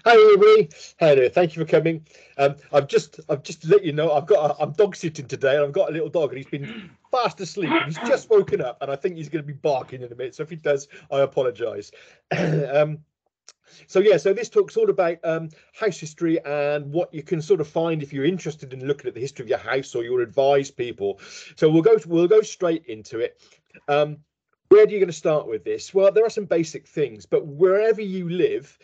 Hi everybody. Hi there. Thank you for coming. I've just let you know I'm dog sitting today, and I've got a little dog, and he's been fast asleep, and he's just woken up, and I think he's going to be barking in a minute. So if he does, I apologise. um, so this talks all about house history and what you can sort of find if you're interested in looking at the history of your house, or you advise people. So we'll go straight into it. Um, where are you going to start with this? Well, there are some basic things, but wherever you live,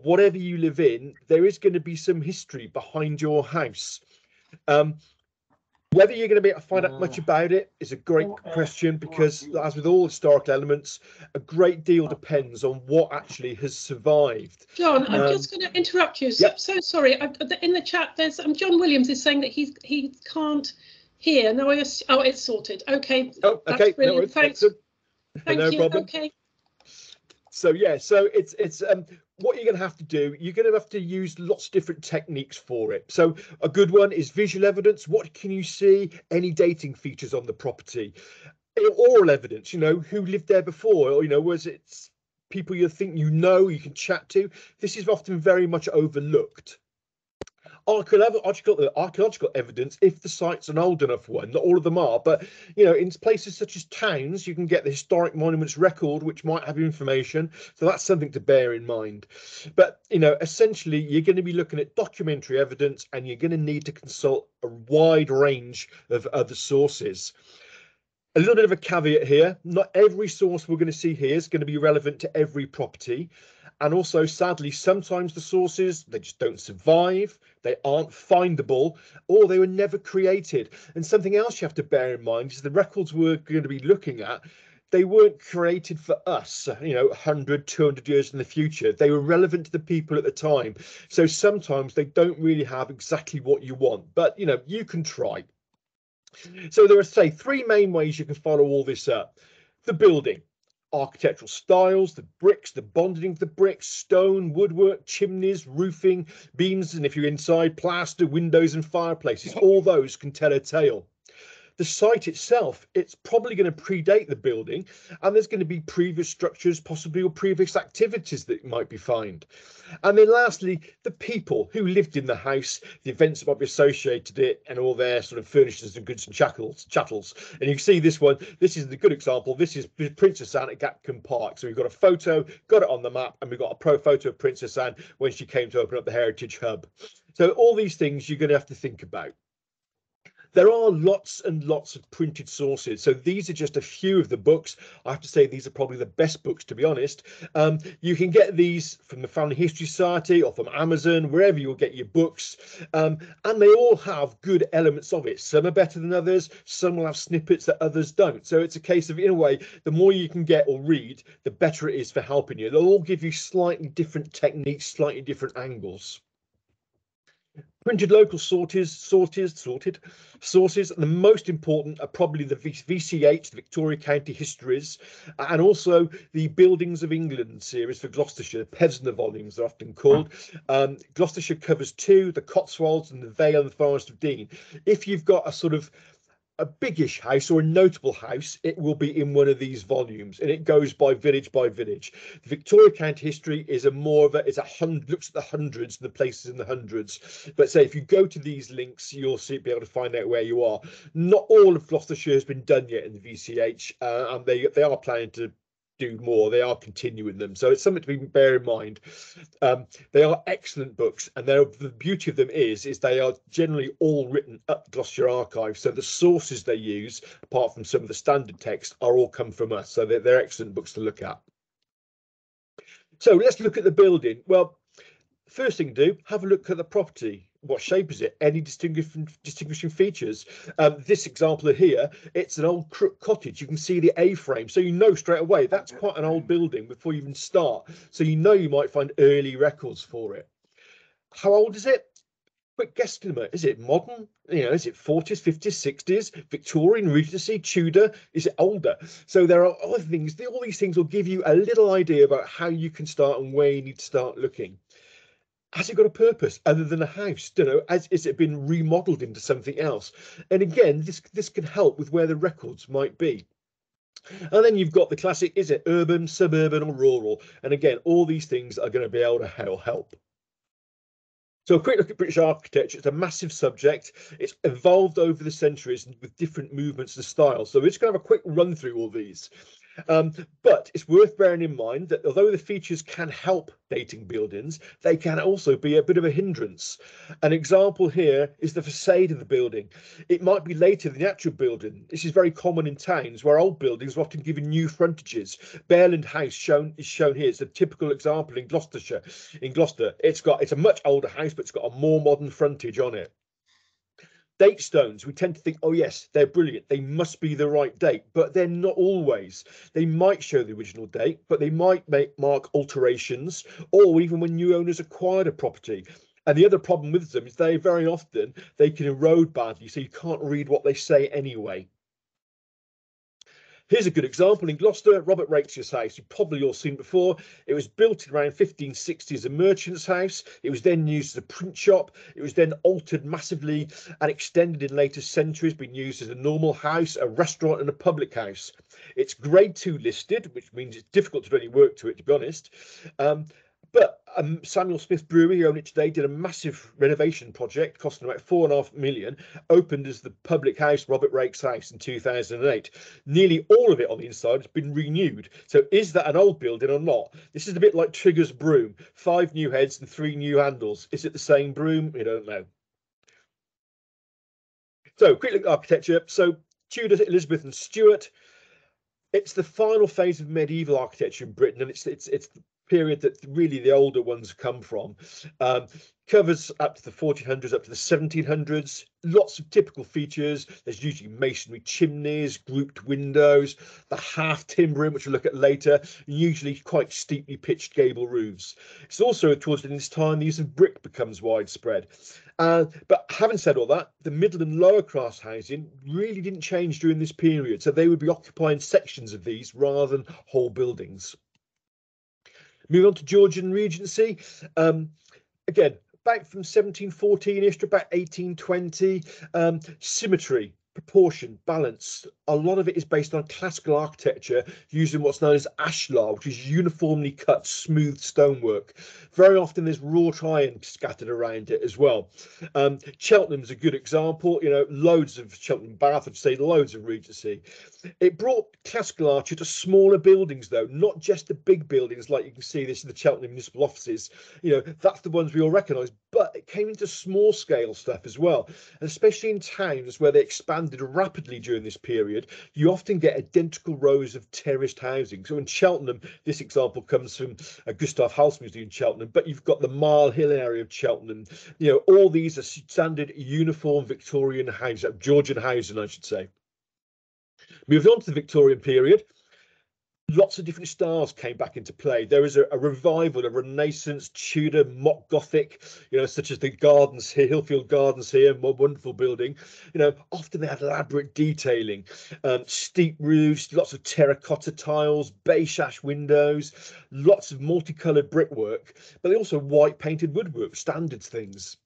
whatever you live in, there is going to be some history behind your house. Um, whether you're going to be able to find out much about it is a great question, because, as with all historical elements, a great deal depends on what actually has survived. John, I'm just going to interrupt you. Yep. So sorry. In the chat, there's John Williams is saying that he can't hear. No, it's sorted. Okay. Oh, okay. Brilliant. No, Thanks. Thank no you. problem. Okay. So it's what you're going to have to do. You're going to have to use lots of different techniques for it. So a good one is visual evidence. What can you see? Any dating features on the property? Oral evidence. Who lived there before, or was it people you think you can chat to? This is often very much overlooked. Archaeological evidence, if the site's an old enough one. Not all of them are, but in places such as towns, you can get the historic monuments record, which might have information. So that's something to bear in mind. But essentially, you're going to be looking at documentary evidence, and you're going to need to consult a wide range of other sources. A little bit of a caveat here: not every source we're going to see here is going to be relevant to every property. And also, sadly, sometimes the sources, they just don't survive, they aren't findable, or they were never created. And something else you have to bear in mind is the records we're going to be looking at, they weren't created for us, 100, 200 years in the future. They were relevant to the people at the time. So sometimes they don't really have exactly what you want, but you can try. So there are, say, three main ways you can follow all this up. The building, architectural styles, the bricks, the bonding of the bricks, stone, woodwork, chimneys, roofing, beams, and if you're inside, plaster, windows and fireplaces. All those can tell a tale. The site itself, it's probably going to predate the building, and there's going to be previous structures, possibly, or previous activities that might be found. And then lastly, the people who lived in the house, the events that might be associated it, and all their sort of furnishings and goods and chattels. And you can see this one. This is the good example. This is Princess Anne at Gatcombe Park. So we've got a photo, got it on the map, and we've got a pro photo of Princess Anne when she came to open up the Heritage Hub. So all these things you're going to have to think about. There are lots and lots of printed sources. So these are just a few of the books. I have to say these are probably the best books, to be honest. You can get these from the Family History Society or from Amazon, wherever you'll get your books. And they all have good elements of it. Some are better than others. Some will have snippets that others don't. So it's a case of, in a way, the more you can get or read, the better it is for helping you. They'll all give you slightly different techniques, slightly different angles. Printed local sources. The most important are probably the VCH, the Victoria County Histories, and also the Buildings of England series for Gloucestershire. Pevsner volumes are often called. Gloucestershire covers two, the Cotswolds and the Vale and the Forest of Dean. If you've got a sort of a biggish house or a notable house, it will be in one of these volumes, and it goes by village by village. The Victoria County History is looks at the hundreds and the places in the hundreds. But say if you go to these links, you'll be able to find out where you are. Not all of Gloucestershire has been done yet in the VCH, and they are planning to do more. They are continuing them, so it's something to bear in mind. They are excellent books, and the beauty of them is they are generally all written up Gloucestershire Archive, so the sources they use, apart from some of the standard text, are all come from us, so they're excellent books to look at. So let's look at the building. Well, first thing to do, have a look at the property. What shape is it? Any distinguishing features? This example here, it's an old crook cottage. You can see the A-frame, so you know straight away that's quite an old building before you even start. So you know you might find early records for it. How old is it? Quick guesstimate. Is it modern? Is it 40s, 50s, 60s, Victorian, Regency, Tudor? Is it older? So there are other things. All these things will give you a little idea about how you can start and where you need to start looking. Has it got a purpose other than a house? Has it been remodeled into something else? And again, this can help with where the records might be. And then you've got the classic: is it urban, suburban, or rural? And again, all these things are going to be able to help. So a quick look at British architecture. It's a massive subject. It's evolved over the centuries with different movements and styles. So we're just going to have a quick run through all these. But it's worth bearing in mind that although the features can help dating buildings, they can also be a bit of a hindrance. An example here is the facade of the building. It might be later than the actual building. This is very common in towns where old buildings are often given new frontages. Bearland House is shown here. It's a typical example in Gloucestershire. In Gloucester, it's a much older house, but it's got a more modern frontage on it. Date stones, we tend to think, oh yes, they're brilliant, they must be the right date, but they're not always. They might show the original date, but they might mark alterations, or even when new owners acquired a property. And the other problem with them is they very often they can erode badly, so you can't read what they say anyway. Here's a good example in Gloucester, Robert Raikes' house. You've probably all seen before. It was built around 1560 as a merchant's house. It was then used as a print shop. It was then altered massively and extended in later centuries, being used as a normal house, a restaurant and a public house. It's grade 2 listed, which means it's difficult to do any work to it, to be honest. But Samuel Smith Brewery, who own it today, did a massive renovation project costing about £4.5 million, opened as the public house, Robert Raikes' house, in 2008. Nearly all of it on the inside has been renewed. So is that an old building or not? This is a bit like Trigger's broom, 5 new heads and 3 new handles. Is it the same broom? We don't know. So quick look at architecture. So Tudor, Elizabeth and Stuart. It's the final phase of medieval architecture in Britain, and it's the period that really the older ones come from. Covers up to the 1400s, up to the 1700s. Lots of typical features. There's usually masonry chimneys, grouped windows, the half timbering, which we'll look at later, usually quite steeply pitched gable roofs. It's also towards this time the use of brick becomes widespread. But having said all that, the middle and lower class housing really didn't change during this period. So they would be occupying sections of these rather than whole buildings. Moving on to Georgian Regency. Again, back from 1714-ish to about 1820, symmetry, proportion, balance. A lot of it is based on classical architecture using what's known as ashlar, which is uniformly cut, smooth stonework. Very often there's wrought iron scattered around it as well. Cheltenham's a good example. You know, loads of Cheltenham, Bath, I'd say loads of Regency. It brought classical architecture to smaller buildings, though, not just the big buildings like you can see this in the Cheltenham municipal offices. You know, that's the ones we all recognise, but it came into small scale stuff as well, and especially in towns where they expanded rapidly during this period, you often get identical rows of terraced housing. So in Cheltenham, this example comes from Gustav Hal's museum in Cheltenham, but you've got the Mile Hill area of Cheltenham. You know, all these are standard uniform Victorian housing, Georgian housing, I should say. Moving on to the Victorian period, lots of different styles came back into play. There was a revival, a Renaissance, Tudor, mock Gothic, you know, such as the gardens here, Hillfield Gardens here, more wonderful building. You know, often they had elaborate detailing, steep roofs, lots of terracotta tiles, beige sash windows, lots of multicoloured brickwork, but they also white painted woodwork, standard things.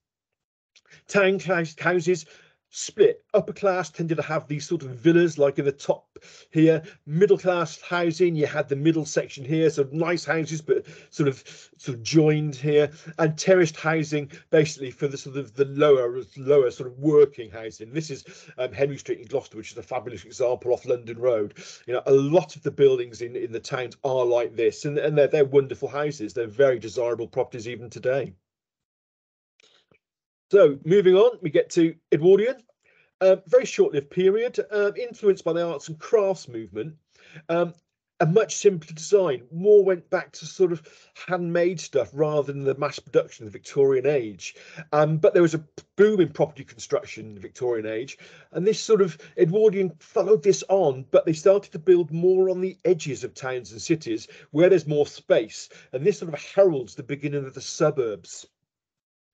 Town houses split. Upper class tended to have these sort of villas like in the top here. Middle class housing, you had the middle section here, so nice houses but sort of joined here, and terraced housing basically for the sort of the lower sort of working housing. This is Henry Street in Gloucester, which is a fabulous example off London Road. You know, a lot of the buildings in the towns are like this, and they're wonderful houses. They're very desirable properties even today. So moving on, we get to Edwardian, very short-lived period, influenced by the arts and crafts movement. A much simpler design, more went back to sort of handmade stuff rather than the mass production of the Victorian age. But there was a boom in property construction in the Victorian age, and this sort of Edwardian followed this on, but they started to build more on the edges of towns and cities where there's more space, and this sort of heralds the beginning of the suburbs.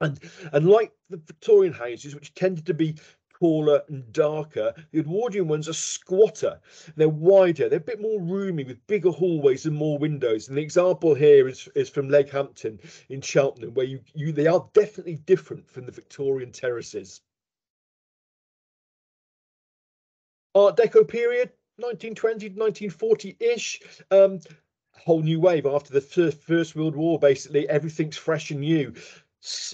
And like the Victorian houses, which tended to be taller and darker, the Edwardian ones are squatter. They're wider, they're a bit more roomy with bigger hallways and more windows. And the example here is from Leghampton in Cheltenham, where they are definitely different from the Victorian terraces. Art Deco period, 1920 to 1940-ish. Whole new wave after the First World War, basically. Everything's fresh and new.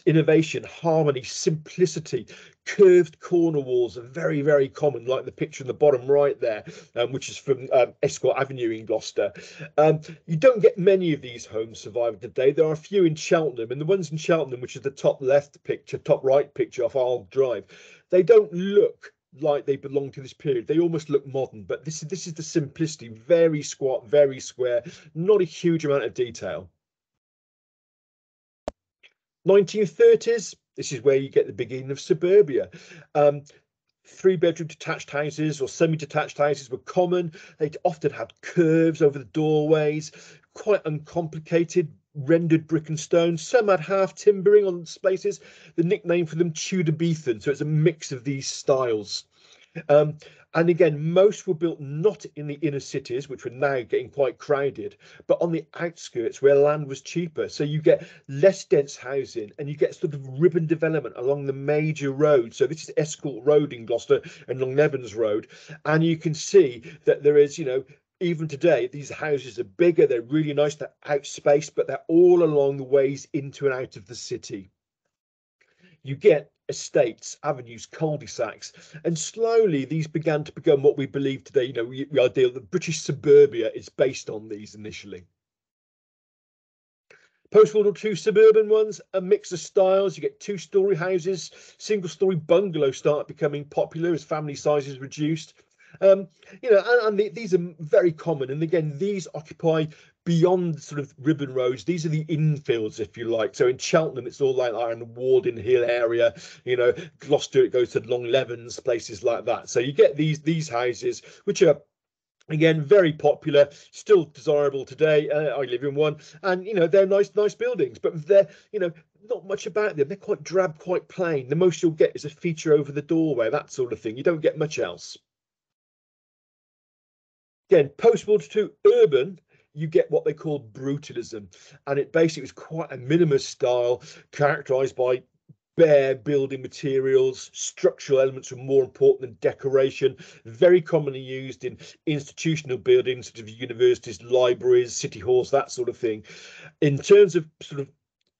Innovation, harmony, simplicity. Curved corner walls are very, very common, like the picture in the bottom right there, which is from Escort Avenue in Gloucester. You don't get many of these homes surviving today. There are a few in Cheltenham, and the ones in Cheltenham, which is the top left picture, top right picture off Arles Drive, they don't look like they belong to this period. They almost look modern, but this is the simplicity, very squat, very square, not a huge amount of detail. 1930s, this is where you get the beginning of suburbia. 3-bedroom detached houses or semi-detached houses were common. They often had curves over the doorways, quite uncomplicated, rendered brick and stone. Some had half timbering on places. The nickname for them, Tudor, so it's a mix of these styles. And again, most were built not in the inner cities, which were now getting quite crowded, but on the outskirts where land was cheaper. So you get less dense housing and you get sort of ribbon development along the major roads. So this is Escort Road in Gloucester and Long Evans Road. And you can see that there is, even today, these houses are bigger, they're really nice, they're outspaced, but they're all along the ways into and out of the city. You get estates, avenues, cul-de-sacs, and slowly these began to become what we believe today. The idea that British suburbia is based on these initially. Post-World War II suburban ones, a mix of styles. You get 2-story houses, single-story bungalows start becoming popular as family sizes reduced. These are very common. And again, these occupy beyond sort of ribbon roads. These are the infields, if you like. So in Cheltenham, it's all like around the Warden Hill area. Gloucester, it goes to Long Levens, places like that. So you get these houses, which are, again, very popular, still desirable today. I live in one, and they're nice buildings, but they're not much about them. They're quite drab, quite plain. The most you'll get is a feature over the doorway, that sort of thing. You don't get much else. Again, post-World War II urban, you get what they call brutalism, and it basically was quite a minimalist style characterized by bare building materials. Structural elements were more important than decoration, very commonly used in institutional buildings such as universities, libraries, city halls, that sort of thing. In terms of sort of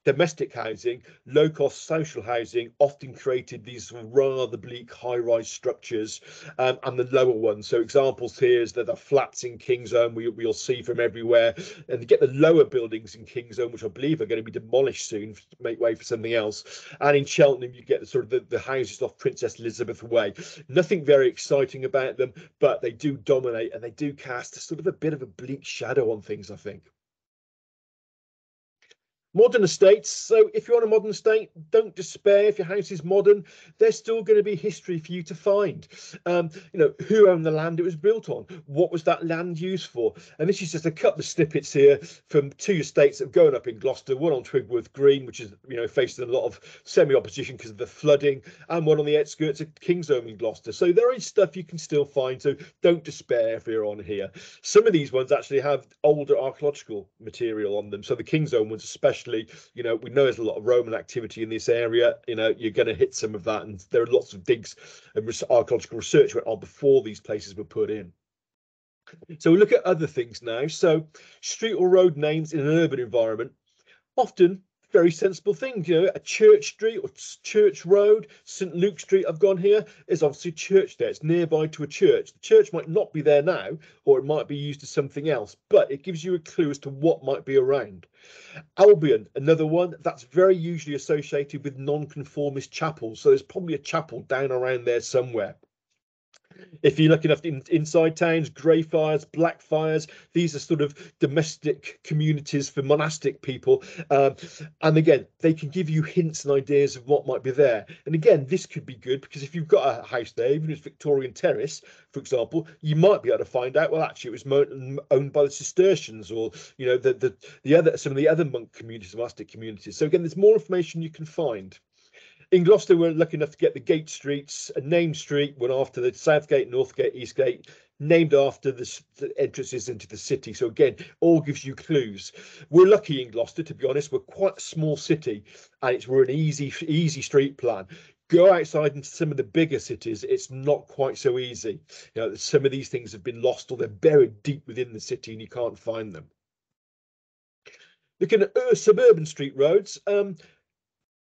domestic housing, low-cost social housing often created these rather bleak high-rise structures, and the lower ones. So examples here is that the flats in Kingsholm we'll see from everywhere, and you get the lower buildings in Kingsholm, which I believe are going to be demolished soon to make way for something else. And in Cheltenham, you get the houses off Princess Elizabeth Way. Nothing very exciting about them, but they do dominate and they do cast sort of a bit of a bleak shadow on things, I think. Modern estates. So if you're on a modern estate, don't despair if your house is modern. There's still going to be history for you to find. Who owned the land it was built on? What was that land used for? And this is just a couple of snippets here from 2 estates that have gone up in Gloucester, one on Twigworth Green, which is, facing a lot of semi-opposition because of the flooding, and one on the outskirts of Kingsholm in Gloucester. So there is stuff you can still find. So don't despair if you're on here. Some of these ones actually have older archaeological material on them. So the Kingsholm ones especially, we know there's a lot of Roman activity in this area. You're going to hit some of that, and there are lots of digs and archaeological research went on before these places were put in. So we look at other things now. So street or road names in an urban environment, often very sensible things. A Church Street or Church Road, St Luke Street, I've gone here, is obviously a church there. It's nearby to a church. The church might not be there now, or it might be used as something else, but it gives you a clue as to what might be around. Albion, another one that's very usually associated with non-conformist chapels. So there's probably a chapel down around there somewhere. If you're looking at inside towns, Greyfriars, Blackfriars, these are sort of domestic communities for monastic people. And again, they can give you hints and ideas of what might be there. And again, this could be good because if you've got a house there, even if it's Victorian terrace, for example, you might be able to find out, well, actually, it was owned by the Cistercians, or some of the other monk communities, monastic communities. So again, there's more information you can find. In Gloucester, we're lucky enough to get the gate streets, a named street, one after the South Gate, North Gate, East Gate, named after the entrances into the city. So again, all gives you clues. We're lucky in Gloucester, to be honest. We're quite a small city, and we're an easy street plan. Go outside into some of the bigger cities, it's not quite so easy. Some of these things have been lost, or they're buried deep within the city, and you can't find them. Looking at suburban street roads,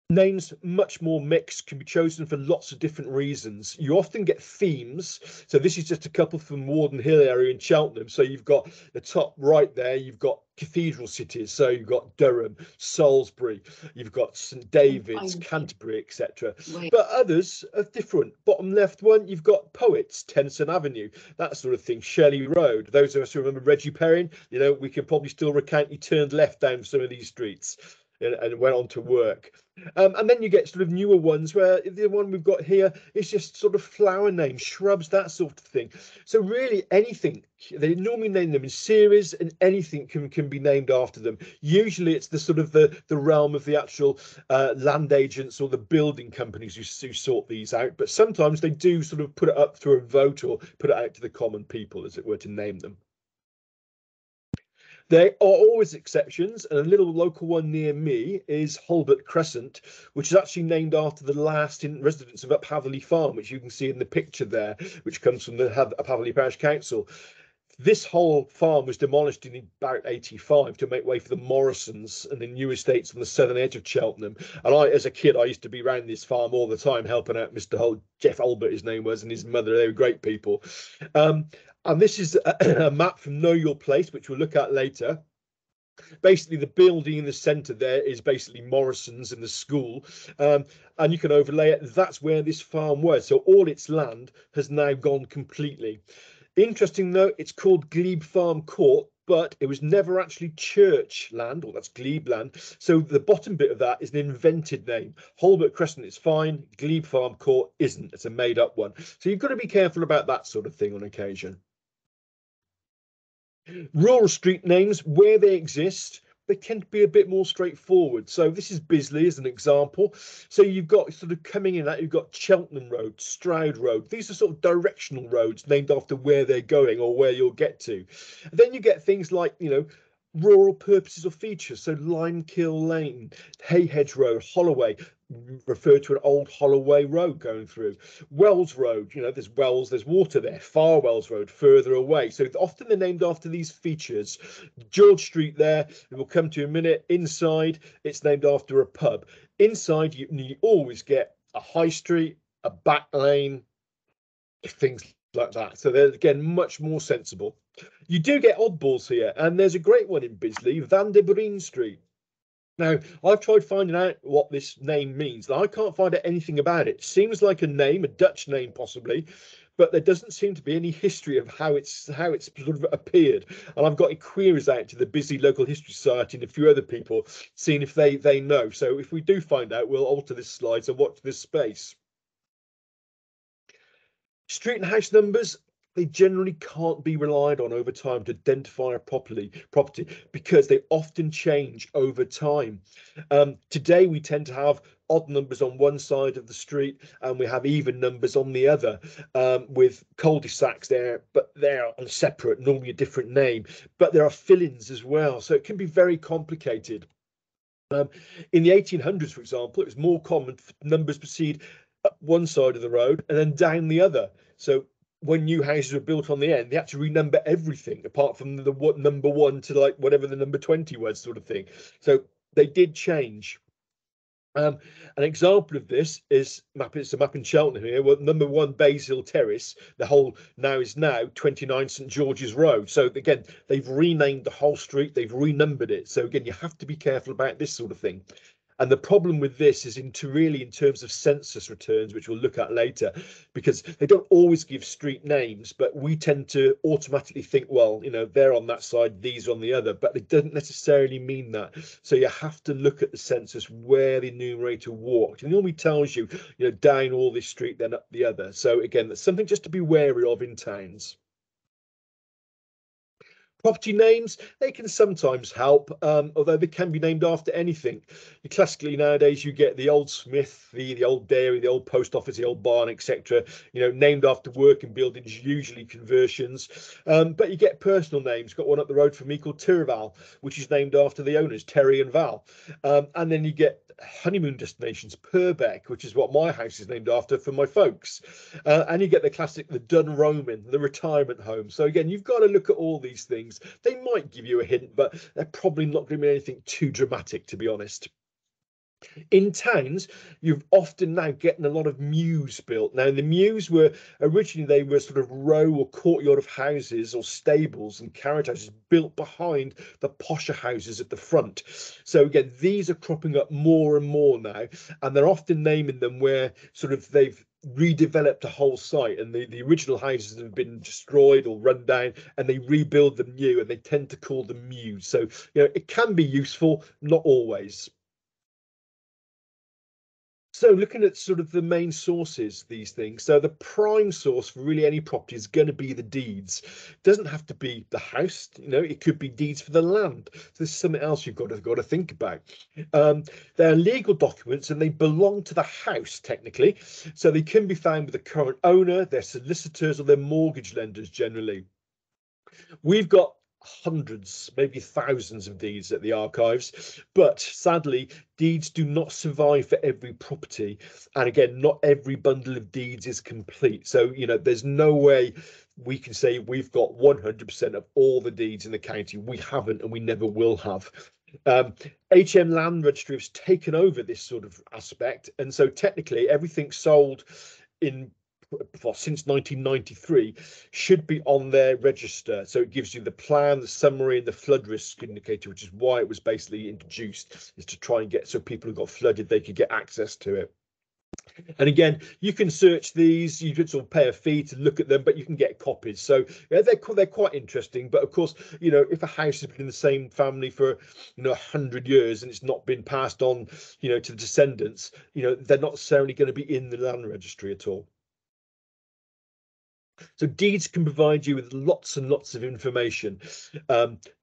Names much more mixed, can be chosen for lots of different reasons. You often get themes. So this is just a couple from Warden Hill area in Cheltenham. So you've got the top right there, you've got cathedral cities. So you've got Durham, Salisbury, you've got St David's, Canterbury, etc. But others are different. Bottom left one, you've got poets, Tennyson Avenue, that sort of thing, Shelley Road. Those of us who remember Reggie Perrin, you know, we can probably still recount he turned left down some of these streets and went on to work. And then you get sort of newer ones where the one we've got here is just sort of flower names, shrubs, that sort of thing. So really anything, they normally name them in series, and anything can be named after them. Usually it's the sort of the realm of the actual land agents or the building companies who sort these out. But sometimes they do sort of put it up through a vote or put it out to the common people, as it were, to name them. There are always exceptions, and a little local one near me is Holbert Crescent, which is actually named after the last residents of Uphatherley Farm, which you can see in the picture there, which comes from the Uphatherley Parish Council. This whole farm was demolished in about 85 to make way for the Morrisons and the new estates on the southern edge of Cheltenham. And I, as a kid, I used to be around this farm all the time, helping out Mr. Jeff Albert, his name was, and his mother. They were great people. And this is a map from Know Your Place, which we'll look at later. Basically, the building in the centre there is basically Morrison's and the school, and you can overlay it. That's where this farm was. So all its land has now gone completely. Interesting though, it's called Glebe Farm Court, but it was never actually church land, or that's glebe land. So the bottom bit of that is an invented name. Holbert Crescent is fine, Glebe Farm Court isn't. It's a made up one. So you've got to be careful about that sort of thing on occasion. Rural street names, where they exist, they tend to be a bit more straightforward. So this is Bisley as an example. So you've got sort of coming in that, you've got Cheltenham Road, Stroud Road. These are sort of directional roads named after where they're going or where you'll get to. And then you get things like, you know, rural purposes or features. So Limekill Lane, Hayhedge Road, Holloway, refer to an old Holloway road going through. Wells Road, you know, there's wells, there's water there. Far Wells Road, further away. So often they're named after these features. George Street there, we'll come to in a minute. Inside, it's named after a pub. Inside, you always get a high street, a back lane, things like that. So they're, again, much more sensible. You do get oddballs here, and there's a great one in Bisley, Van der Breen Street. Now, I've tried finding out what this name means, and I can't find out anything about it. Seems like a name, a Dutch name possibly, but there doesn't seem to be any history of how it's sort of appeared. And I've got queries out to the Busy Local History Society and a few other people, seeing if they know. So if we do find out, we'll alter this slide, so watch this space. Street and house numbers, they generally can't be relied on over time to identify a property because they often change over time. Today, we tend to have odd numbers on one side of the street and we have even numbers on the other, with cul-de-sacs there, but they're on separate, normally a different name. But there are fill-ins as well, so it can be very complicated. In the 1800s, for example, it was more common for numbers proceed up one side of the road and then down the other. So when new houses were built on the end, they had to renumber everything apart from the number 1 to like whatever the number 20 was, sort of thing. So they did change. An example of this is it's a map in Cheltenham here. Well, number 1 Basil Terrace, the whole now 29 St George's Road. So again, they've renamed the whole street, they've renumbered it. So again, you have to be careful about this sort of thing. And the problem with this is in terms of census returns, which we'll look at later, because they don't always give street names, but we tend to automatically think, well, you know, they're on that side, these on the other, but it doesn't necessarily mean that. So you have to look at the census where the enumerator walked. And it normally tells you, you know, down all this street, then up the other. So again, that's something just to be wary of in towns. Property names, they can sometimes help, although they can be named after anything. Classically nowadays, you get the old smith, the old dairy, the old post office, the old barn, etc. You know, named after working buildings, usually conversions. But you get personal names. Got one up the road from me called Tyrval, which is named after the owners, Terry and Val. And then you get honeymoon destinations, Purbeck, which is what my house is named after for my folks. And you get the classic, the Dunroman, the retirement home. So again, you've got to look at all these things. They might give you a hint, but they're probably not going to be anything too dramatic, to be honest. In towns, you've often now getting a lot of mews built. Now, the mews were originally, they were sort of row or courtyard of houses or stables and carriage houses built behind the posher houses at the front. So again, these are cropping up more and more now, and they're often naming them where sort of they've redeveloped a whole site and the original houses have been destroyed or run down, and they rebuild them new, and they tend to call them mews. So, it can be useful, not always. So looking at sort of the main sources, these things. So the prime source for really any property is going to be the deeds. It doesn't have to be the house, it could be deeds for the land. So this is something else you've got to think about. They're legal documents and they belong to the house technically. So they can be found with the current owner, their solicitors or their mortgage lenders generally. We've got hundreds, maybe thousands of deeds at the archives, but sadly, deeds do not survive for every property. And again, not every bundle of deeds is complete. So, there's no way we can say we've got 100% of all the deeds in the county. We haven't, and we never will have. HM Land Registry has taken over this sort of aspect. And so technically everything sold since 1993 should be on their register. So it gives you the plan, the summary, and the flood risk indicator, which is why it was basically introduced, is to try and get so people who got flooded, they could get access to it. And again, you can search these, you could sort of pay a fee to look at them, but you can get copies. So yeah, they're quite interesting. But of course, if a house has been in the same family for 100 years and it's not been passed on to the descendants, they're not necessarily going to be in the land registry at all. So deeds can provide you with lots and lots of information.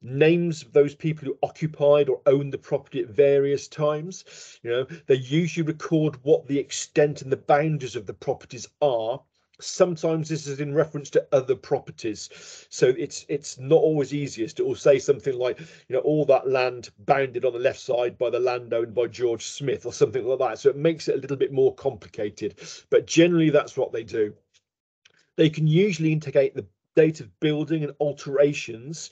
Names of those people who occupied or owned the property at various times. They usually record what the extent and the boundaries of the properties are. Sometimes this is in reference to other properties. So it's not always easiest. It will say something like, all that land bounded on the left side by the land owned by George Smith or something like that. So it makes it a little bit more complicated. But generally, that's what they do. They can usually indicate the date of building and alterations.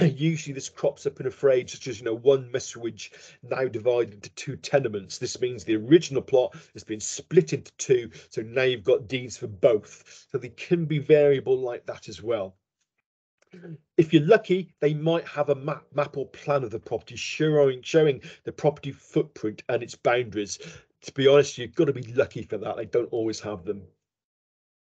Usually this crops up in a phrase such as, one messuage now divided into two tenements. This means the original plot has been split into two, so now you've got deeds for both. So they can be variable like that as well. If you're lucky, they might have a map or plan of the property showing the property footprint and its boundaries. To be honest, you've got to be lucky for that. They don't always have them.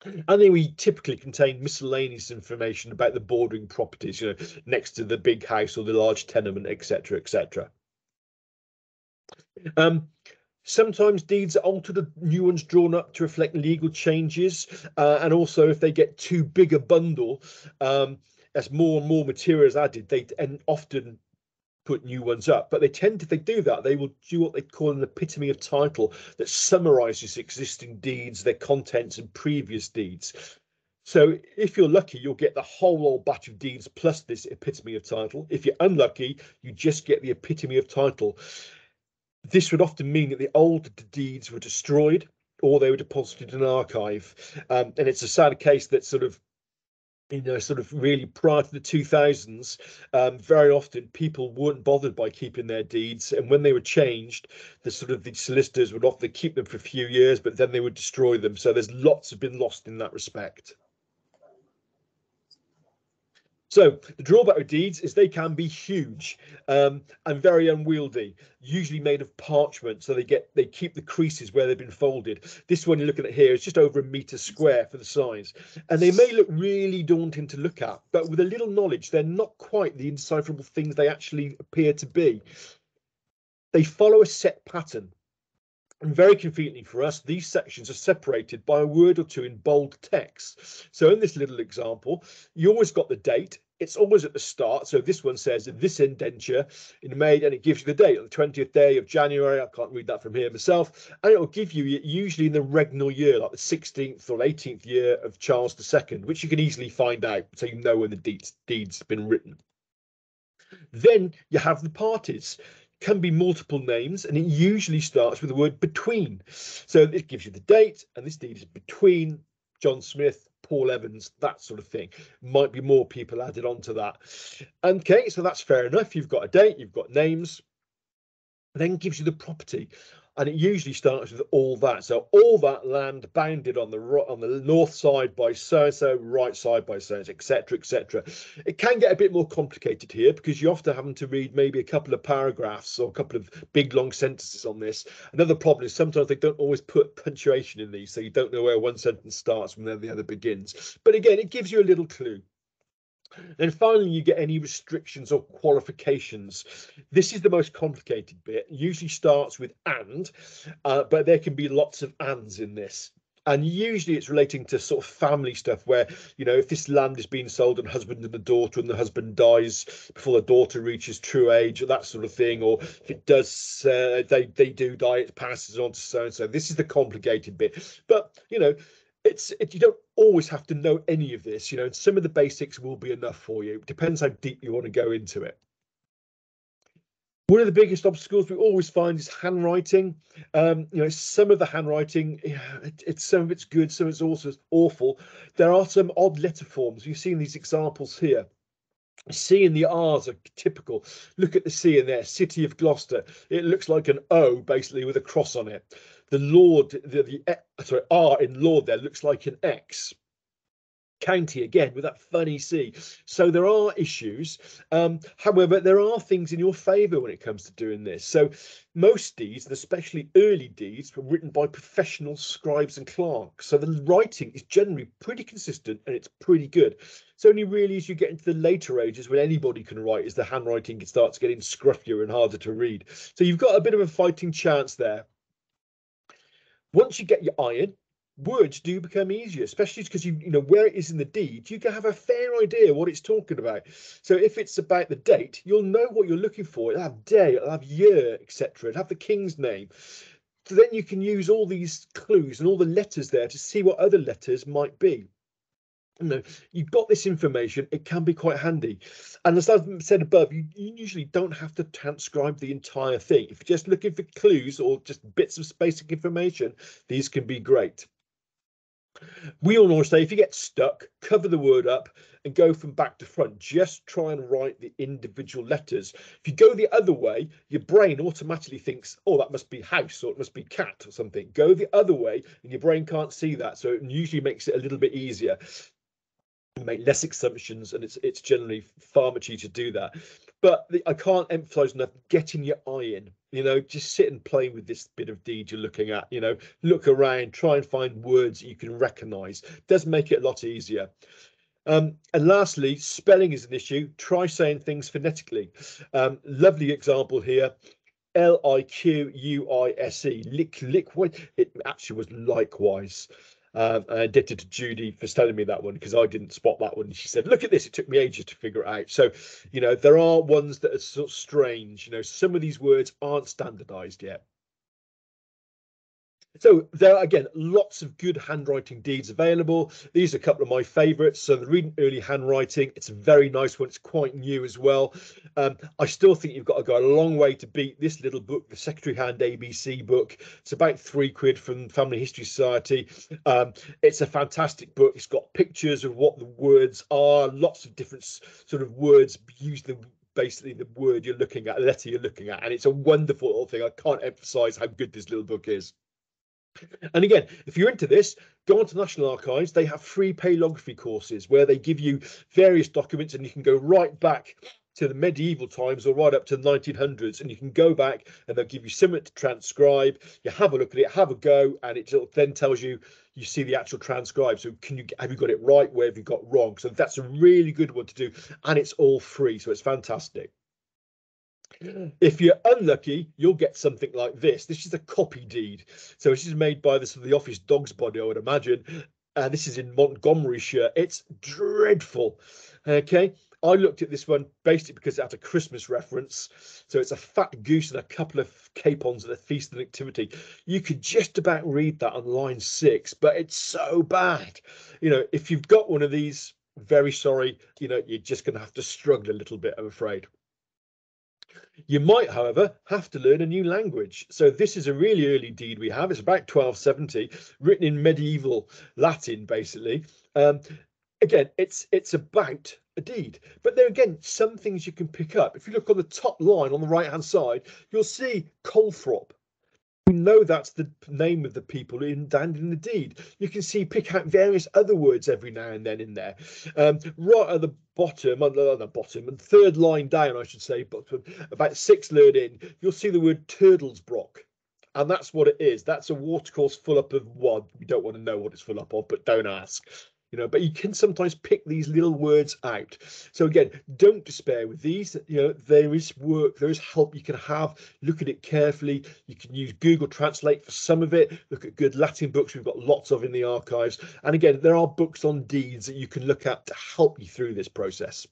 And then we typically contain miscellaneous information about the bordering properties, next to the big house or the large tenement, etc., etc. Sometimes deeds are altered, or new ones drawn up to reflect legal changes, and also if they get too big a bundle, as more and more material is added, they often put new ones up, but if they do that, they will do what they call an epitome of title that summarizes existing deeds, their contents and previous deeds. So if you're lucky, you'll get the whole old batch of deeds plus this epitome of title. If you're unlucky, you just get the epitome of title. This would often mean that the old deeds were destroyed or they were deposited in an archive. And it's a sad case that sort of really prior to the 2000s, very often people weren't bothered by keeping their deeds, and when they were changed, the solicitors would often keep them for a few years, but then they would destroy them. So there's lots have been lost in that respect. So the drawback of deeds is they can be huge and very unwieldy, usually made of parchment. So they keep the creases where they've been folded. This one you're looking at here is just over 1 meter square for the size. And they may look really daunting to look at, but with a little knowledge, they're not quite the indecipherable things they actually appear to be. They follow a set pattern. And very conveniently for us, these sections are separated by a word or two in bold text. So in this little example, you always got the date. It's always at the start. So this one says this indenture in May, and it gives you the date on the 20th day of January. I can't read that from here myself. And it will give you usually in the regnal year, like the 16th or 18th year of Charles II, which you can easily find out. So you know when the deed's been written. Then you have the parties. Can be multiple names, and it usually starts with the word between. So it gives you the date, and this deed is between John Smith, Paul Evans, that sort of thing. Might be more people added onto that. Okay, so that's fair enough. You've got a date, you've got names. then gives you the property, and it usually starts with all that. So all that land bounded on the north side by so and so, right side by so and so, etc., etc. It can get a bit more complicated here because you're often having to read maybe a couple of paragraphs or a couple of big long sentences on this. Another problem is sometimes they don't always put punctuation in these, so you don't know where one sentence starts and then the other begins. But again, it gives you a little clue. Then finally, you get any restrictions or qualifications. This is the most complicated bit. It usually starts with and, but there can be lots of ands in this. And usually it's relating to sort of family stuff where, you know, if this land is being sold and husband and a daughter and the husband dies before the daughter reaches true age, or that sort of thing, or if it does, they do die, it passes on to so and so. This is the complicated bit. But, you know, you don't always have to know any of this, you know, and some of the basics will be enough for you. It depends how deep you want to go into it. One of the biggest obstacles we always find is handwriting. You know, some of the handwriting, some of it's good, some of it's also awful. There are some odd letter forms. You've seen these examples here. C and the R's are typical. Look at the C in there, City of Gloucester. It looks like an O basically with a cross on it. The Lord, sorry, R in Lord there looks like an X. County again with that funny C. So there are issues. However, there are things in your favour when it comes to doing this. So most deeds, and especially early deeds, were written by professional scribes and clerks. So the writing is generally pretty consistent and it's pretty good. It's only really as you get into the later ages when anybody can write is the handwriting starts getting scruffier and harder to read. So you've got a bit of a fighting chance there. Once you get your iron, words do become easier, especially because you know where it is in the deed. You can have a fair idea what it's talking about. So if it's about the date, you'll know what you're looking for. It'll have day, it'll have year, etc. It'll have the king's name. So then you can use all these clues and all the letters there to see what other letters might be. You know, you've got this information, it can be quite handy. And as I've said above, you usually don't have to transcribe the entire thing. If you're just looking for clues or just bits of basic information, these can be great. We all always say if you get stuck, cover the word up and go from back to front. Just try and write the individual letters. If you go the other way, your brain automatically thinks, oh, that must be house or it must be cat or something. Go the other way and your brain can't see that. So it usually makes it a little bit easier. Make less assumptions, and it's generally far much easier to do that. But I can't emphasize enough getting your eye in, you know, just sit and play with this bit of deed you're looking at, you know, look around, try and find words that you can recognize. It does make it a lot easier. And lastly, spelling is an issue. Try saying things phonetically. Lovely example here. Liquise, liquid. It actually was likewise. Indebted to Judy for telling me that one because I didn't spot that one. She said, look at this, it took me ages to figure it out. So, you know, there are ones that are sort of strange. You know, some of these words aren't standardized yet. So there are, again, lots of good handwriting deeds available. These are a couple of my favourites. So the Reading Early Handwriting, it's a very nice one. It's quite new as well. I still think you've got to go a long way to beat this little book, the Secretary Hand ABC book. It's about £3 from Family History Society. It's a fantastic book. It's got pictures of what the words are, lots of different sort of words used basically the word you're looking at, the letter you're looking at. And it's a wonderful little thing. I can't emphasize how good this little book is. And again, if you're into this, go on to National Archives. They have free paleography courses where they give you various documents and you can go right back to the medieval times or right up to the 1900s, and you can go back and they'll give you something to transcribe. You have a look at it, have a go, and it then tells you, you see the actual transcribe. So have you got it right? Where have you got wrong? So that's a really good one to do, and it's all free, so it's fantastic. If you're unlucky, you'll get something like this. This is a copy deed. So this is made by the office dog's body, I would imagine. And this is in Montgomeryshire. It's dreadful. Okay. I looked at this one basically because it had a Christmas reference. So it's a fat goose and a couple of capons at a feast and activity. You could just about read that on line 6, but it's so bad. You know, if you've got one of these, very sorry, you know, you're just going to have to struggle a little bit, I'm afraid. You might, however, have to learn a new language. So this is a really early deed we have. It's about 1270, written in medieval Latin, basically. Again, it's about a deed. But there again, some things you can pick up. If you look on the top line on the right hand side, you'll see Colthrop. We know that's the name of the people in the deed. You can see pick out various other words every now and then in there. Right at the bottom, on the bottom, and third line down, I should say, but about 6 learned in, you'll see the word Turtlesbrook. And that's what it is. That's a watercourse full up of what we don't want to know what it's full up of, but don't ask. You know, but you can sometimes pick these little words out. So again, don't despair with these. You know, there is work, there is help you can have. Look at it carefully. You can use Google Translate for some of it. Look at good Latin books. We've got lots of in the archives. And again, there are books on deeds that you can look at to help you through this process.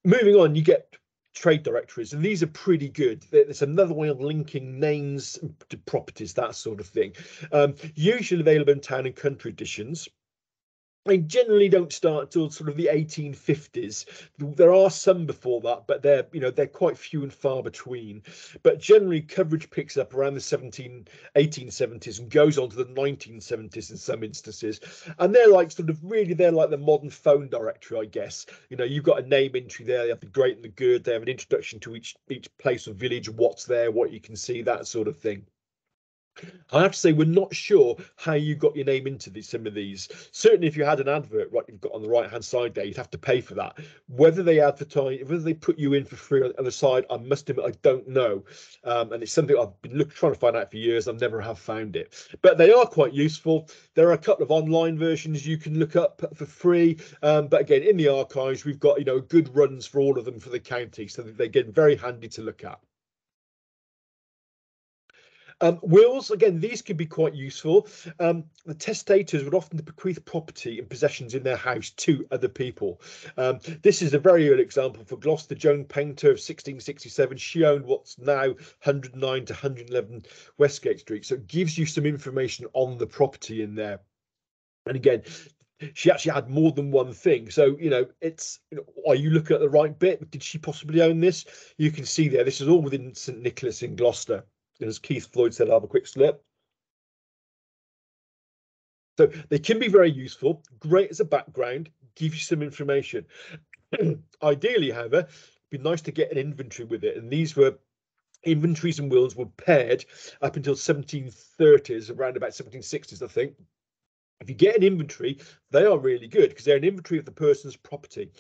Moving on, you get trade directories, and these are pretty good. There's another way of linking names to properties, that sort of thing. Usually available in town and country editions. They generally don't start until sort of the 1850s. There are some before that, but they're quite few and far between. But generally, coverage picks up around the 1870s and goes on to the 1970s in some instances. And they're like they're like the modern phone directory, I guess. You know, you've got a name entry there. They have the great and the good. They have an introduction to each place or village, what's there, what you can see, that sort of thing. I have to say, we're not sure how you got your name into some of these. Certainly, if you had an advert, right, you've got on the right-hand side there, you'd have to pay for that. Whether they advertise, whether they put you in for free on the side, I must admit, I don't know. And it's something I've been trying to find out for years. I've never have found it. But they are quite useful. There are a couple of online versions you can look up for free. But again, in the archives, we've got, good runs for all of them for the county. So they get very handy to look at. Wills, again, these could be quite useful. The testators would often bequeath property and possessions in their house to other people. This is a very early example for Gloucester. Joan Painter of 1667. She owned what's now 109 to 111 Westgate Street. So it gives you some information on the property in there. And again, she actually had more than one thing. So, are you looking at the right bit? Did she possibly own this? You can see there, this is all within St Nicholas in Gloucester. As Keith Floyd said, I'll have a quick slip. So they can be very useful, great as a background, give you some information. Ideally, however, it'd be nice to get an inventory with it. And these were inventories and wills were paired up until 1730s, around about 1760s, I think. If you get an inventory, they are really good because they're an inventory of the person's property.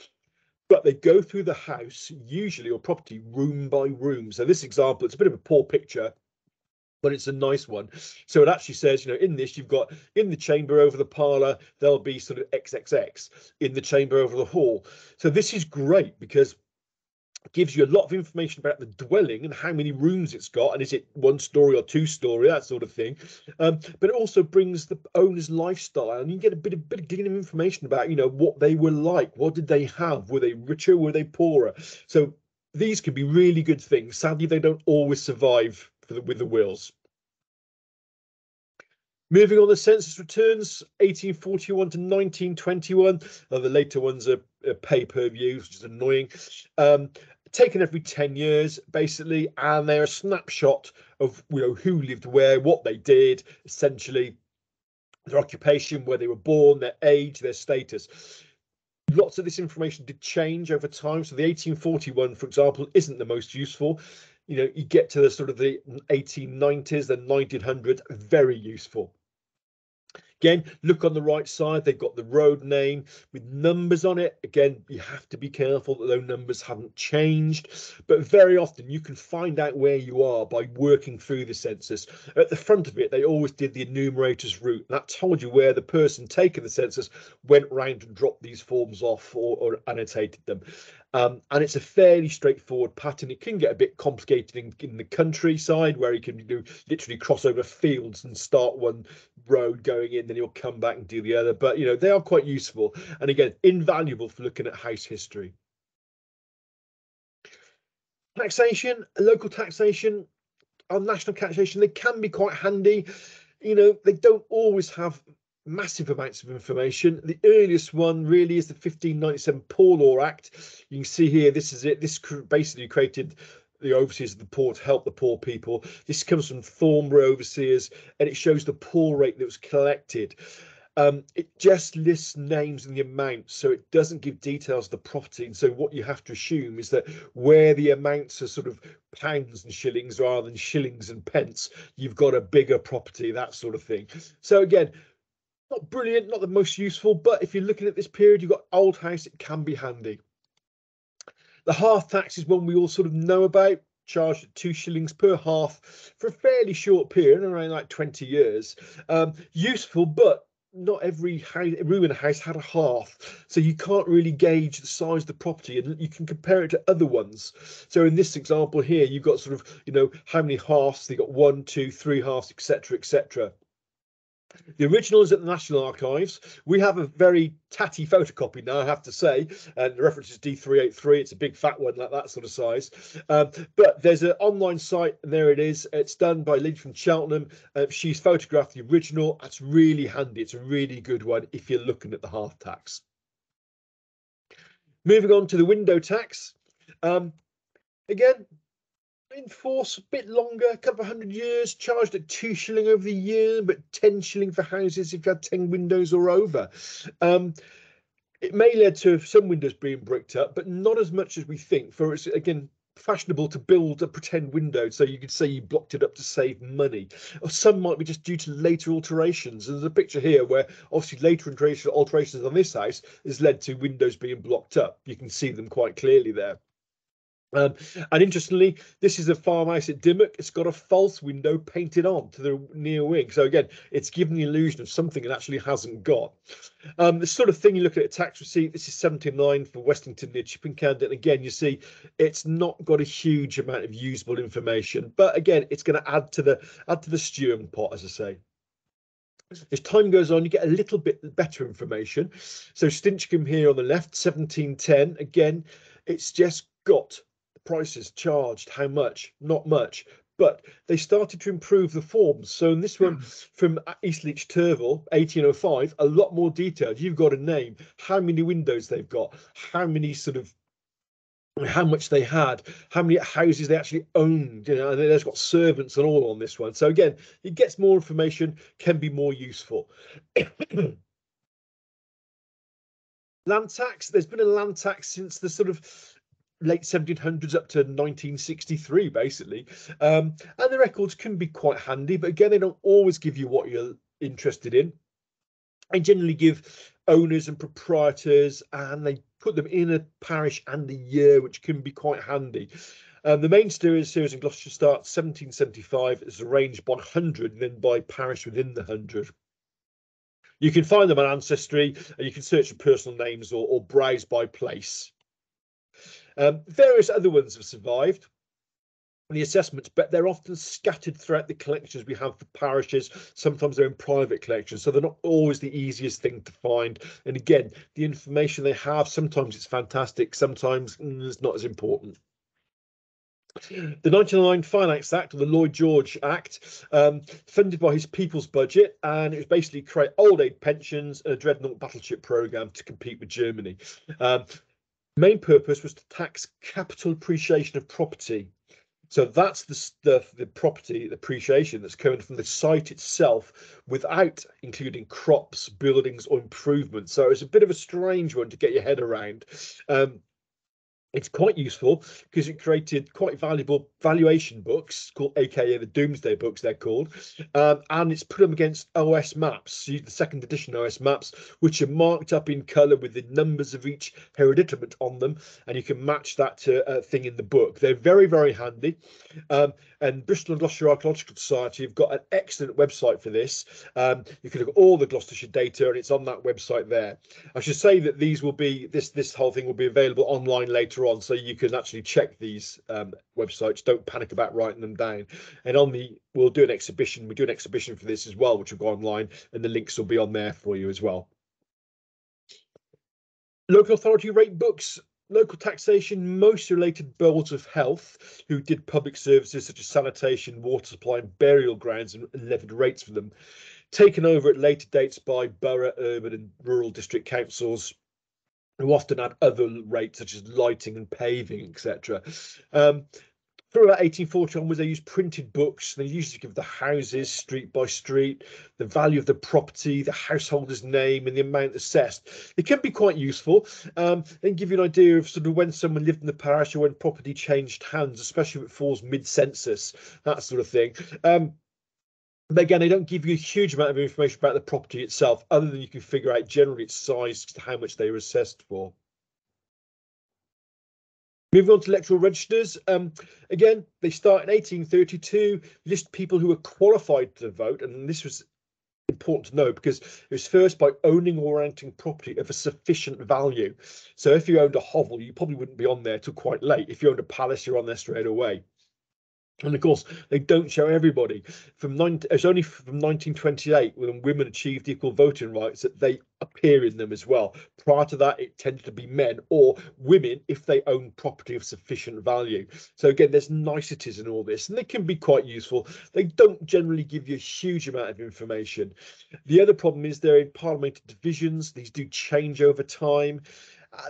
But they go through the house, usually, or property, room by room. So this example, it's a bit of a poor picture, but it's a nice one. So it actually says, in this, you've got in the chamber over the parlour, there'll be sort of XXX, in the chamber over the hall. So this is great because it gives you a lot of information about the dwelling and how many rooms it's got, and is it 1 story or 2 story, that sort of thing. But it also brings the owner's lifestyle, and you get a bit of information about, what they were like, what did they have, were they richer, were they poorer? So these can be really good things. Sadly, they don't always survive with the wills. Moving on, the census returns 1841 to 1921. The later ones are pay-per-view, which is annoying. Taken every 10 years, basically, and they're a snapshot of who lived where, what they did, essentially, their occupation, where they were born, their age, their status. Lots of this information did change over time. So the 1841, for example, isn't the most useful. You get to the sort of the 1890s, the 1900s, very useful. Again, look on the right side, they've got the road name with numbers on it. Again, you have to be careful that those numbers haven't changed, but very often you can find out where you are by working through the census. At the front of it, they always did the enumerator's route. That told you where the person taking the census went round and dropped these forms off or annotated them. And it's a fairly straightforward pattern. It can get a bit complicated in the countryside, where you can literally cross over fields and start one road going in, then you'll come back and do the other. But they are quite useful, and again, invaluable for looking at house history. Taxation, local taxation, national taxation, they can be quite handy. They don't always have massive amounts of information. The earliest one really is the 1597 Poor Law Act. You can see here, this is it. This basically created the overseers of the poor to help the poor people. This comes from Thornbury overseers, and it shows the poor rate that was collected. It just lists names and the amounts, so it doesn't give details of the property. And so what you have to assume is that where the amounts are sort of pounds and shillings rather than shillings and pence, you've got a bigger property, that sort of thing. So again, not brilliant, not the most useful, but if you're looking at this period, you've got old house, it can be handy. The hearth tax is one we all sort of know about, charged at 2 shillings per hearth for a fairly short period, around like 20 years. Useful, but not every room in a house had a hearth, so you can't really gauge the size of the property, and you can compare it to other ones. So in this example here, you've got sort of, you know, how many hearths, you've got 1, 2, 3 hearths, etc., etc. The original is at the National Archives. We have a very tatty photocopy now, I have to say, and the reference is D383. It's a big fat one, like that sort of size. But there's an online site, and there it is. It's done by a lady from Cheltenham. She's photographed the original. That's really handy. It's a really good one if you're looking at the hearth tax. Moving on to the window tax. Again, in force a bit longer, a couple of 100 years, charged at 2 shilling over the year, but 10 shilling for houses if you had 10 windows or over. It may lead to some windows being bricked up, but not as much as we think, for it's again fashionable to build a pretend window, so you could say you blocked it up to save money. Or some might be just due to later alterations. And there's a picture here where obviously later alterations on this house has led to windows being blocked up. You can see them quite clearly there. And interestingly, this is a farmhouse at Dimmock. It's got a false window painted on to the near wing. So again, it's given the illusion of something it actually hasn't got. The sort of thing you look at a tax receipt, this is 79 for Westington near Chipping-Campden. Again, you see it's not got a huge amount of usable information, but again, it's going to add to the stewing pot, as I say. As time goes on, you get a little bit better information. So Stinchcombe here on the left, 1710. Again, it's just got prices charged, how much, not much, but they started to improve the forms. So in this one from Eastleach Turville 1805, a lot more detailed. You've got a name, how many windows they've got, how many sort of, how much they had, how many houses they actually owned, you know, and there's got servants and all on this one. So again, it gets more information, can be more useful. Land tax, there's been a land tax since the sort of late 1700s up to 1963 basically, and the records can be quite handy, but again they don't always give you what you're interested in. They generally give owners and proprietors, and they put them in a parish and a year, which can be quite handy. The main series in Gloucestershire starts 1775. It's arranged by 100, then by parish within the 100. You can find them on Ancestry, and you can search for personal names or browse by place. Various other ones have survived the assessments, but they're often scattered throughout the collections we have for parishes. Sometimes they're in private collections, so they're not always the easiest thing to find. And again, the information they have, sometimes it's fantastic, sometimes it's not as important. The 1909 Finance Act, or the Lloyd George Act, funded by his People's Budget, and it was basically create old age pensions and a dreadnought battleship programme to compete with Germany. Main purpose was to tax capital appreciation of property. So that's the property appreciation that's coming from the site itself without including crops, buildings or improvements. So it's a bit of a strange one to get your head around. It's quite useful because it created quite valuable valuation books called, aka the Doomsday books they're called, and it's put them against OS maps, the second edition OS maps, which are marked up in colour with the numbers of each hereditament on them, and you can match that to a thing in the book. They're very, very handy. And Bristol and Gloucestershire Archaeological Society have got an excellent website for this. You can look at all the Gloucestershire data, and it's on that website there. I should say that these will be this whole thing will be available online later on, so you can actually check these websites. Don't panic about writing them down. And we'll do an exhibition. We do an exhibition for this as well, which will go online, and the links will be on there for you as well. Local authority rate books. Local taxation, most related boards of health who did public services such as sanitation, water supply and burial grounds, and levied rates for them, taken over at later dates by borough, urban and rural district councils, who often had other rates such as lighting and paving, etc. Through about 1840 onwards, they used printed books. They usually give the houses street by street, the value of the property, the householder's name, and the amount assessed. It can be quite useful. And give you an idea of sort of when someone lived in the parish or when property changed hands, especially if it falls mid-census, that sort of thing. But again, they don't give you a huge amount of information about the property itself, other than you can figure out generally its size, how much they were assessed for. Moving on to electoral registers, again, they start in 1832, list people who were qualified to vote, and this was important to know because it was first by owning or renting property of a sufficient value. So if you owned a hovel, you probably wouldn't be on there till quite late. If you owned a palace, you're on there straight away. And of course, they don't show everybody. It's only from 1928, when women achieved equal voting rights, that they appear in them as well. Prior to that, it tended to be men or women if they own property of sufficient value. So again, there's niceties in all this, and they can be quite useful. They don't generally give you a huge amount of information. The other problem is they're in parliamentary divisions. These do change over time.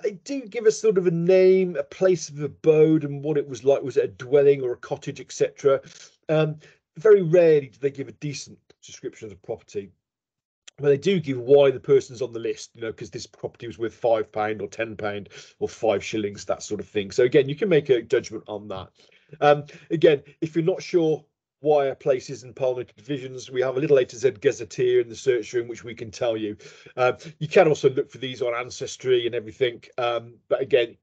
They do give us sort of a name, a place of abode, and what it was like. Was it a dwelling or a cottage, etc.? Very rarely do they give a decent description of the property. But they do give why the person's on the list, you know, because this property was worth £5 or £10 or 5 shillings, that sort of thing. So again, you can make a judgment on that. Again, if you're not sure why a place is in parliamentary divisions, we have a little A to Z gazetteer in the search room, which we can tell you. You can also look for these on Ancestry and everything. But again,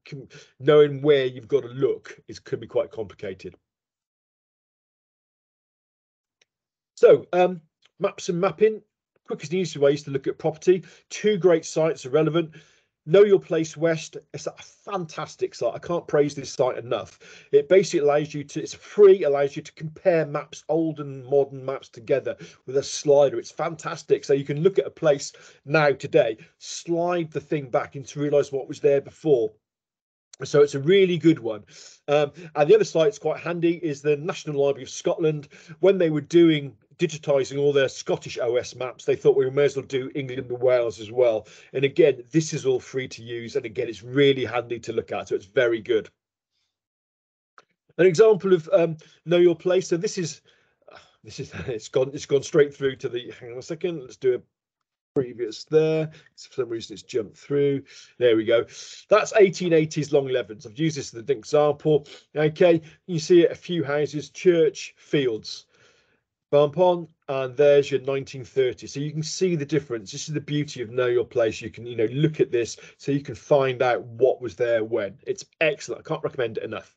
knowing where you've got to look could be quite complicated. So maps and mapping. Quickest and easiest ways to look at property. 2 great sites are relevant. Know Your Place West. It's a fantastic site. I can't praise this site enough. It basically allows you to, it's free, allows you to compare maps, old and modern maps together with a slider. It's fantastic. So you can look at a place now today, slide the thing back and to realise what was there before. So it's a really good one. And the other site that's quite handy is the National Library of Scotland. When they were digitising all their Scottish OS maps, they thought we may as well do England and Wales as well. And again, this is all free to use. And again, it's really handy to look at. So it's very good. An example of Know Your Place. So this is it's gone straight through to the, hang on a second, let's do a previous there. For some reason it's jumped through. There we go. That's 1880s Long Levens. I've used this as an example. Okay, you see it, a few houses, church, fields, farm pond, and there's your 1930s. So you can see the difference. This is the beauty of Know Your Place. You can, you know, look at this so you can find out what was there when. It's excellent. I can't recommend it enough.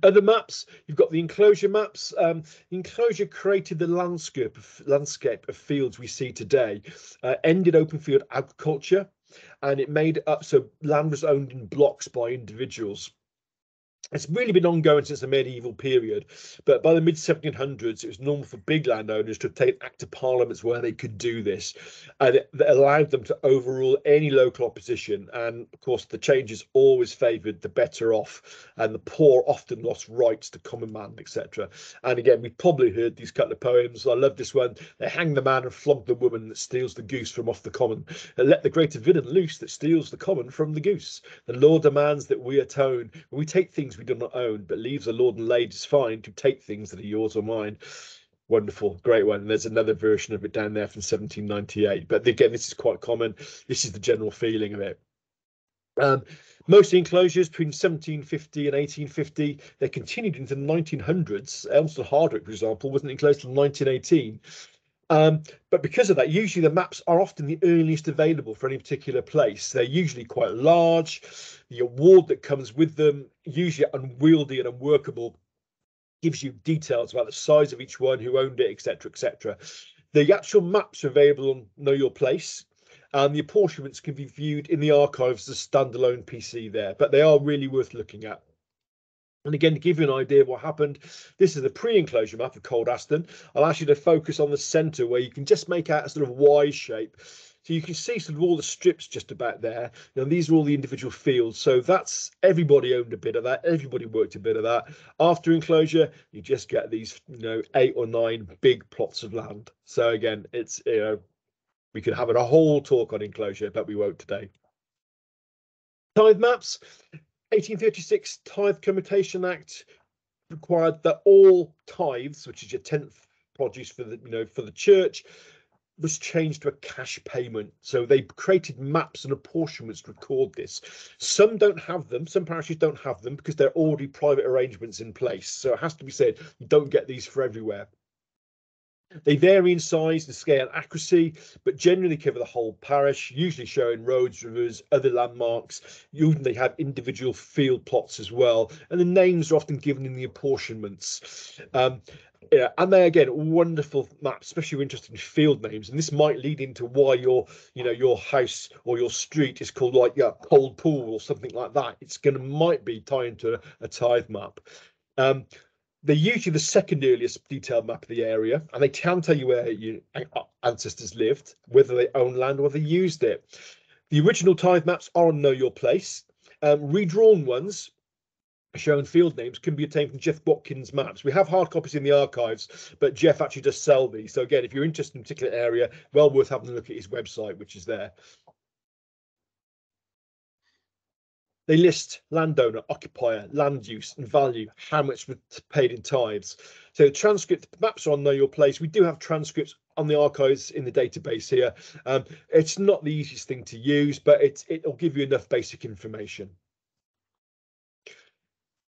Other maps, you've got the Enclosure maps. Enclosure created the landscape of fields we see today, ended open field agriculture, and it made up so land was owned in blocks by individuals. It's really been ongoing since the medieval period, but by the mid-1700s, it was normal for big landowners to obtain Act of Parliaments where they could do this, and it allowed them to overrule any local opposition. And of course, the changes always favoured the better off, and the poor often lost rights to common man, etc. And again, we've probably heard these couple of poems. I love this one. They hang the man and flog the woman that steals the goose from off the common, and let the greater villain loose that steals the common from the goose. The law demands that we atone when we take things we do not own, but leaves the lord and ladies fine to take things that are yours or mine. Wonderful, great one. And there's another version of it down there from 1798. But again, this is quite common. This is the general feeling of it. Most enclosures between 1750 and 1850, they continued into the 1900s. Elmsted Hardwick, for example, wasn't enclosed until 1918. But because of that, usually the maps are often the earliest available for any particular place. They're usually quite large. The award that comes with them, usually unwieldy and unworkable, gives you details about the size of each one, who owned it, etc., etc. The actual maps are available on Know Your Place, and the apportionments can be viewed in the archives as a standalone PC there, but they are really worth looking at. And again, to give you an idea of what happened, this is the pre-enclosure map of Cold Aston. I'll ask you to focus on the centre where you can just make out a sort of Y shape. So you can see sort of all the strips just about there. Now, these are all the individual fields. So that's everybody owned a bit of that. Everybody worked a bit of that. After enclosure, you just get these, 8 or 9 big plots of land. So again, it's, we could have a whole talk on enclosure, but we won't today. Tithe maps. 1836 Tithe Commutation Act required that all tithes, which is your tenth produce for the church, was changed to a cash payment. So they created maps and apportionments to record this. Some don't have them. Some parishes don't have them because they're already private arrangements in place. So it has to be said, you don't get these for everywhere. They vary in size and scale and accuracy, but generally cover the whole parish, usually showing roads, rivers, other landmarks. Usually they have individual field plots as well, and the names are often given in the apportionments. Yeah, and they again wonderful maps, especially if you're interested in field names, and this might lead into why your house or your street is called like Cold Pool or something like that. It's might be tied into a tithe map. They're usually the second earliest detailed map of the area, and they can tell you where your ancestors lived, whether they owned land or they used it. The original tithe maps are on Know Your Place. Redrawn ones showing field names can be obtained from Jeff Watkins' maps. We have hard copies in the archives, but Jeff actually does sell these. So again, if you're interested in a particular area, well worth having a look at his website, which is there. They list landowner, occupier, land use and value, how much was paid in tithes. So transcript maps are on Know Your Place. We do have transcripts on the archives in the database here. It's not the easiest thing to use, but it'll give you enough basic information.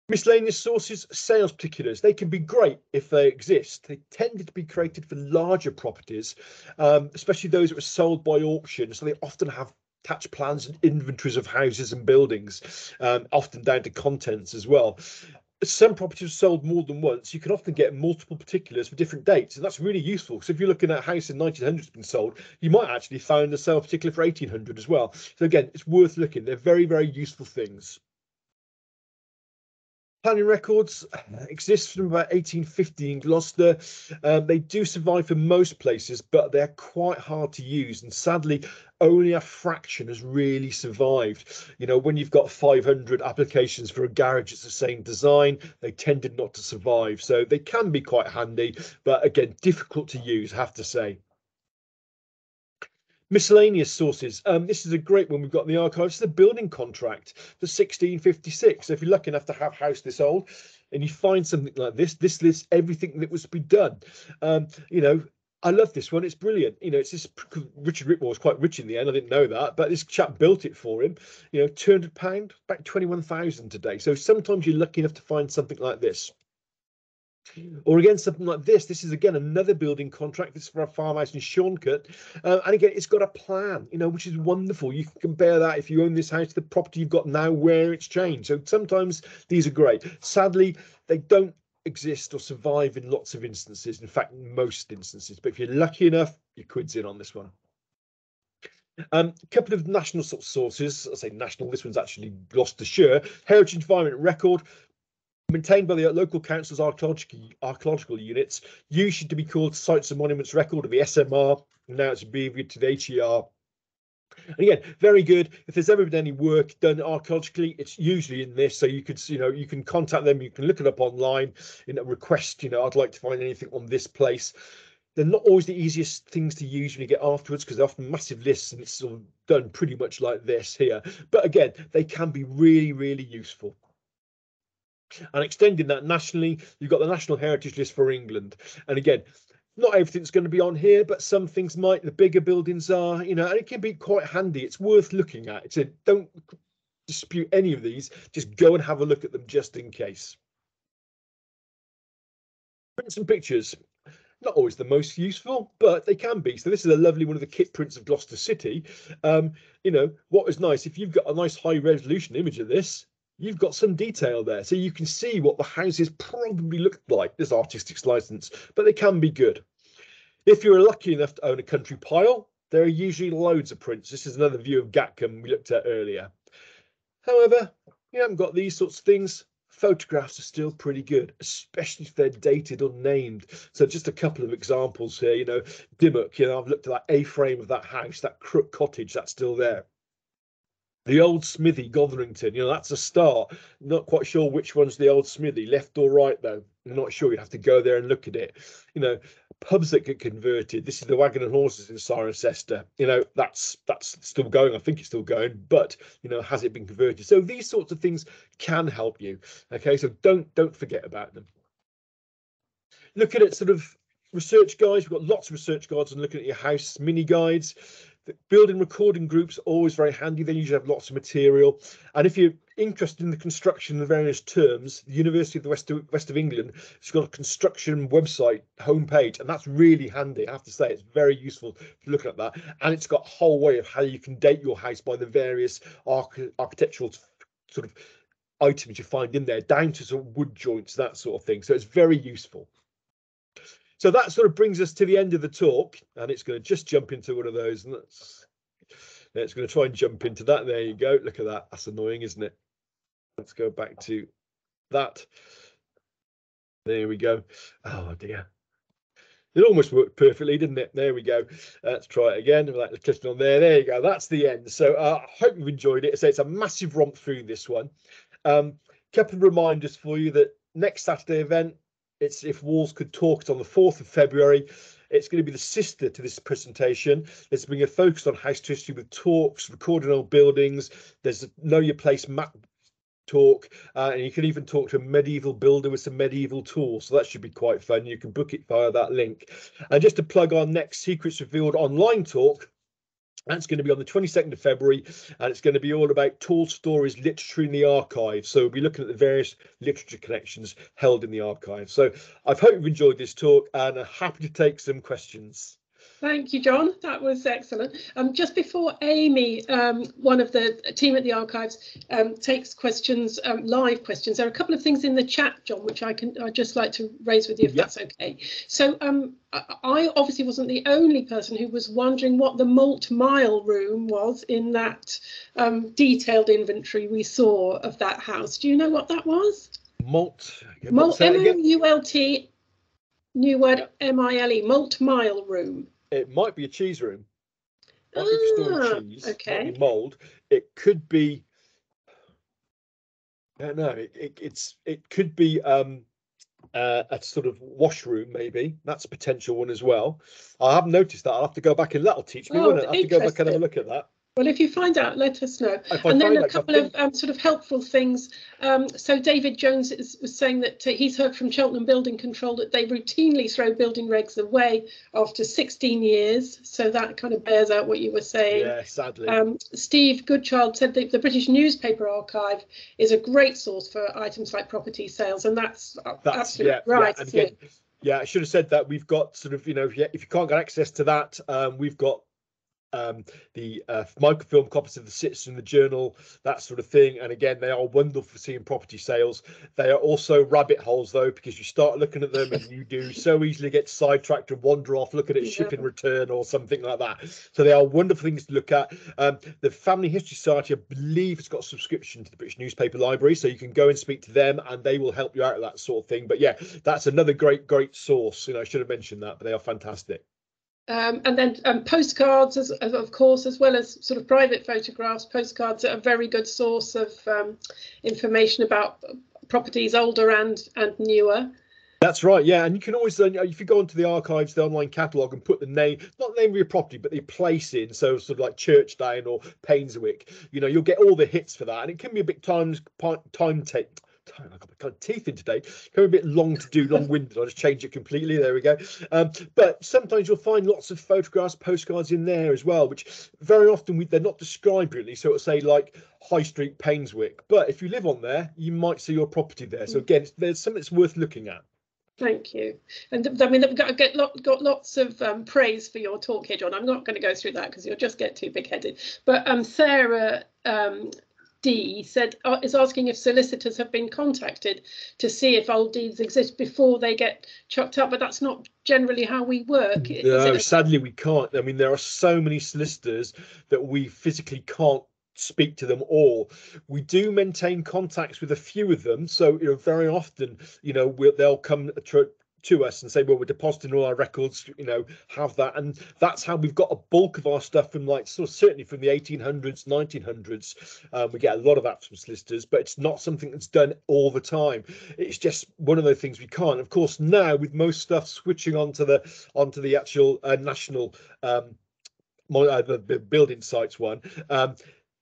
Miscellaneous sources, sales particulars, they can be great if they exist. They tended to be created for larger properties, especially those that were sold by auction. So they often have attached plans and inventories of houses and buildings, often down to contents as well. Some properties are sold more than once. You can often get multiple particulars for different dates, and that's really useful. So if you're looking at a house in 1900 has been sold, you might actually find a sale particular for 1800 as well. So again, it's worth looking. They're very, very useful things. Planning records exist from about 1850 in Gloucester. They do survive for most places, but they're quite hard to use. And sadly, only a fraction has really survived. When you've got 500 applications for a garage, it's the same design, they tended not to survive. So they can be quite handy, but again, difficult to use, I have to say. Miscellaneous sources. This is a great one we've got in the archives. It's the building contract for 1656. So if you're lucky enough to have a house this old and you find something like this lists everything that was to be done. I love this one. It's brilliant. It's this. Richard Whitmore was quite rich in the end. I didn't know that, but this chap built it for him. £200, about 21,000 today. So sometimes you're lucky enough to find something like this. Or again, something like this. This is again another building contract. This is for a farmhouse in Shorncott, and again, it's got a plan, which is wonderful. You can compare that if you own this house to the property you've got now, where it's changed. So sometimes these are great. Sadly, they don't exist or survive in lots of instances. In fact, most instances. But if you're lucky enough, your quid's in on this one. A couple of national sources. I say national. This one's actually Gloucestershire Heritage Environment Record, maintained by the local council's archaeological units, usually to be called Sites and Monuments Record, or the SMR. Now it's abbreviated to the HER. And again, very good. If there's ever been any work done archaeologically, it's usually in this. So you can contact them. You can look it up online. Request. I'd like to find anything on this place. They're not always the easiest things to use when you get afterwards, because they're often massive lists, and it's sort of done pretty much like this here. But again, they can be really, really useful. And extending that nationally, you've got the National Heritage List for England. And again, not everything's going to be on here, but some things might. The bigger buildings are, and it can be quite handy. It's worth looking at. Don't dispute any of these. Just go and have a look at them just in case. Prints and pictures. Not always the most useful, but they can be. So this is a lovely one of the kit prints of Gloucester City. What is nice, if you've got a nice high resolution image of this, you've got some detail there, so you can see what the houses probably looked like. There's artistic license, but they can be good. If you're lucky enough to own a country pile, there are usually loads of prints. This is another view of Gatcombe we looked at earlier. However, you haven't got these sorts of things. Photographs are still pretty good, especially if they're dated or named. So just a couple of examples here. Dimmock, I've looked at that A-frame of that house, that Crook cottage, that's still there. The old smithy, Gotherington, that's a start. Not quite sure which one's the old smithy, left or right though. I'm not sure. You'd have to go there and look at it. pubs that get converted. This is the Wagon and Horses in Cirencester. You know, that's still going. I think it's still going, but you know, has it been converted? So these sorts of things can help you. Okay, so don't forget about them. Looking at sort of research guides, we've got lots of research guides on looking at your house, mini guides. The building recording groups are always very handy. They usually have lots of material. And if you're interested in the construction of various terms, the University of the West of England has got a construction website homepage, and that's really handy. I have to say, it's very useful to look at that. And it's got a whole way of how you can date your house by the various architectural sort of items you find in there, down to sort of wood joints, that sort of thing. So it's very useful. So that sort of brings us to the end of the talk, and it's going to just jump into one of those. And it's going to try and jump into that. There you go. Look at that. That's annoying, isn't it? Let's go back to that. There we go. Oh dear. It almost worked perfectly, didn't it? There we go. Let's try it again. Like clicking on there. There you go. That's the end. So I hope you've enjoyed it. So it's a massive romp through this one. Couple of reminders for you that next Saturday event, it's If Walls Could Talk. It's on the 4th of February. It's going to be the sister to this presentation. It's being a focus on house history with talks, recording old buildings. There's a Know Your Place map talk, and you can even talk to a medieval builder with some medieval tools. So that should be quite fun. You can book it via that link. And just to plug our next Secrets Revealed online talk, that's going to be on the 22nd of February, and it's going to be all about tall stories, literature in the archive. So we'll be looking at the various literature collections held in the archive. So I hope you've enjoyed this talk, and I'm happy to take some questions. Thank you, John. That was excellent. Just before Amy, one of the team at the archives, takes questions, live questions, there are a couple of things in the chat, John, which I'd just like to raise with you, if that's okay. So I obviously wasn't the only person who was wondering what the malt mile room was in that detailed inventory we saw of that house. Do you know what that was? Malt, M-O-U-L-T, new word M-I-L-E, malt mile room. It might be a cheese room. Might be store cheese. Okay. Might be mould. It could be. I don't know. It could be a sort of washroom, maybe. That's a potential one as well. I haven't noticed that. I'll have to go back and that'll teach me. Won't it? I'll have to go back and have a look at that. Well, if you find out, let us know. And then a couple of sort of helpful things. So David Jones was saying that he's heard from Cheltenham Building Control that they routinely throw building regs away after 16 years. So that kind of bears out what you were saying. Yeah, sadly. Steve Goodchild said that the British Newspaper Archive is a great source for items like property sales, and that's absolutely right. Yeah, again, yeah, I should have said that. We've got sort of, if you can't get access to that, we've got the microfilm copies of the Citizen, the Journal, that sort of thing. And again, they are wonderful for seeing property sales. They are also rabbit holes, though, because you start looking at them and you do so easily get sidetracked and wander off looking at shipping return or something like that. So they are wonderful things to look at. The Family History Society, I believe, has got a subscription to the British Newspaper Library, so you can go and speak to them and they will help you out with that sort of thing. But yeah, that's another great source. I should have mentioned that, but they are fantastic. And then postcards, of course, as well as sort of private photographs. Postcards are a very good source of information about properties older and newer. That's right, yeah. And you can always, if you go onto the archives, the online catalogue, and put the name, not the name of your property, but the place in, so sort of like Churchdown or Painswick, you'll get all the hits for that. And it can be a bit time take. I've got my kind of teeth in today. Going a bit long-winded. I'll just change it completely. There we go. But sometimes you'll find lots of photographs, postcards in there as well, which very often they're not described really. So it'll say like High Street, Painswick. But if you live on there, you might see your property there. So again, there's something that's worth looking at. Thank you. And I mean, I've got lots of praise for your talk here, John. I'm not going to go through that because you'll just get too big-headed. But Sarah D said is asking if solicitors have been contacted to see if old deeds exist before they get chucked up, but that's not generally how we work. No, sadly we can't. I mean, there are so many solicitors that we physically can't speak to them all. We do maintain contacts with a few of them, so very often they'll come to us and say, well, we're depositing all our records, you know, have that. And that's how we've got a bulk of our stuff from, like, sort of certainly from the 1800s, 1900s. We get a lot of that from solicitors, but it's not something that's done all the time. It's just one of those things we can't. Of course, now with most stuff switching onto the actual national the building sites one,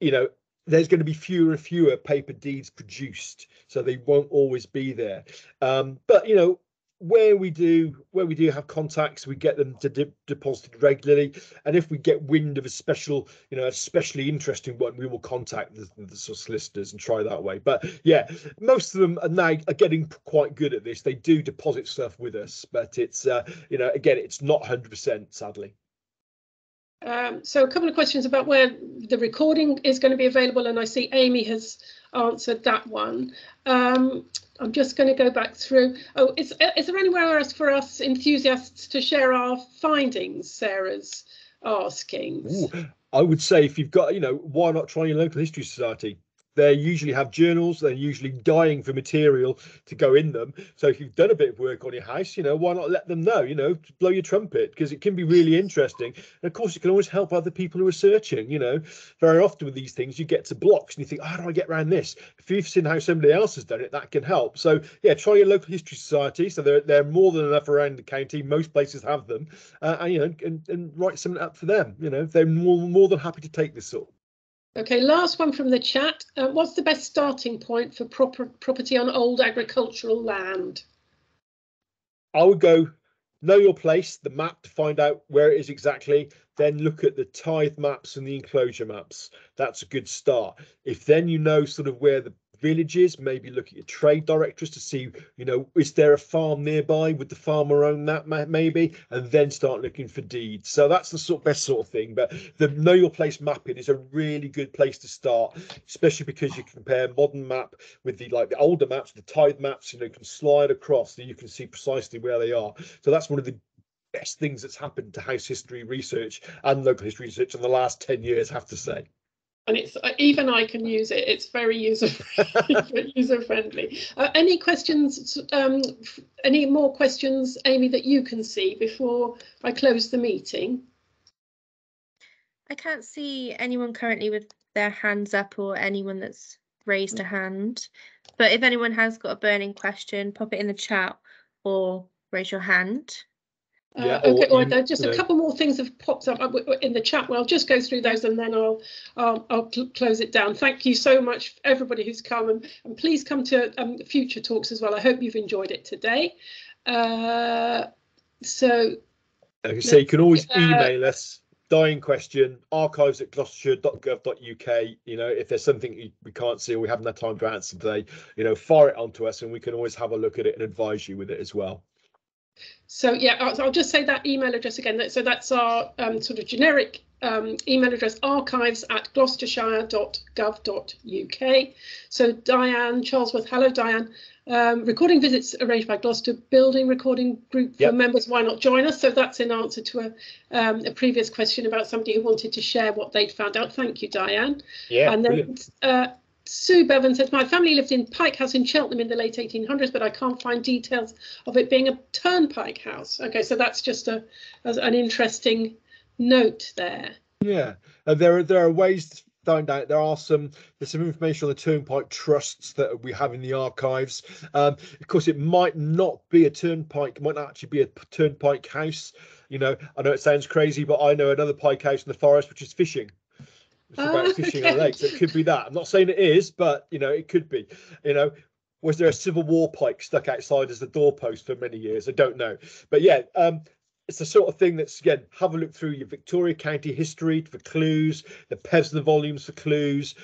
you know, there's going to be fewer and fewer paper deeds produced, so they won't always be there. But you know, where we do have contacts, we get them to deposited regularly, and if we get wind of a special, you know, especially interesting one, we will contact the solicitors and try that way. But yeah, most of them are now getting quite good at this. They do deposit stuff with us, but it's you know, again, it's not 100%, sadly. So a couple of questions about where the recording is going to be available, and I see Amy has answered that one. I'm just going to go back through. Oh, is there anywhere else for us enthusiasts to share our findings? Sarah's asking. Ooh, I would say, if you've got, you know, why not try your local history society? They usually have journals. They're usually dying for material to go in them. So if you've done a bit of work on your house, you know, why not let them know, you know, blow your trumpet, because it can be really interesting. And of course, you can always help other people who are searching. You know, very often with these things, you get to blocks and you think, how do I get around this? If you've seen how somebody else has done it, that can help. So yeah, try your local history society. So they're more than enough around the county. Most places have them, and you know, and write something up for them. You know, they're more than happy to take this sort. Okay, last one from the chat. What's the best starting point for property on old agricultural land? I would go know your place, the map, to find out where it is exactly. Then look at the tithe maps and the enclosure maps. That's a good start. If then you know sort of where the village is, maybe look at your trade directories to see, you know, is there a farm nearby? Would the farmer own that maybe? And then start looking for deeds. So that's the best sort of thing. But the know your place mapping is a really good place to start, especially because you compare modern map with the older maps, the tithe maps. You know, you can slide across so you can see precisely where they are. So that's one of the best things that's happened to house history research and local history research in the last 10 years, I have to say. And it's even I can use it. It's very user friendly. Any questions? Any more questions, Amy, that you can see before I close the meeting? I can't see anyone currently with their hands up or anyone that's raised a hand. But if anyone has got a burning question, pop it in the chat or raise your hand. Yeah. Okay. Well, just a couple more things have popped up in the chat. Well, I'll just go through those and then I'll close it down. Thank you so much, everybody who's come, and please come to future talks as well. I hope you've enjoyed it today. So you can always email us. Dying question, archives@gloucestershire.gov.uk. You know, if there's something we can't see or we haven't had time to answer today, you know, fire it onto us and we can always have a look at it and advise you with it as well. So yeah, I'll just say that email address again. So that's our sort of generic email address, archives@gloucestershire.gov.uk. So Diane Charlesworth, hello Diane. Recording visits arranged by Gloucester Building Recording Group for members. Why not join us? So that's in answer to a previous question about somebody who wanted to share what they'd found out. Thank you, Diane. Yeah, and then Sue Bevan says, my family lived in Pike House in Cheltenham in the late 1800s, but I can't find details of it being a turnpike house. Okay, so that's just an interesting note there. Yeah, there are ways to find out. There's some information on the turnpike trusts that we have in the archives. Of course, it might not be a turnpike, it might not actually be a turnpike house. You know, I know it sounds crazy, but I know another pike house in the forest which is fishing. It's about fishing on a lake, so it could be that. I'm not saying it is, but you know, it could be. You know, was there a Civil War pike stuck outside as the doorpost for many years? I don't know, but yeah, it's the sort of thing that's, again, have a look through your Victoria County history for clues, the Pevsner volumes for clues.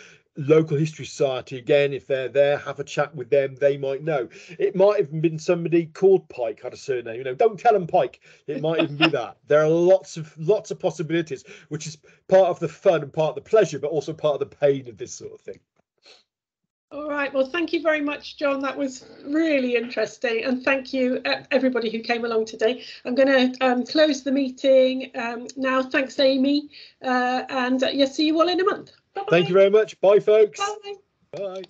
Local History Society, again, if they're there, have a chat with them. They might know. It might have been somebody called Pike, had a surname. You know, don't tell them Pike. It might even be that. There are lots of possibilities, which is part of the fun and part of the pleasure, but also part of the pain of this sort of thing. All right. Well, thank you very much, John. That was really interesting. And thank you, everybody who came along today. I'm going to close the meeting now. Thanks, Amy. And yes, see you all in a month. Bye-bye. Thank you very much. Bye, folks. Bye. Bye.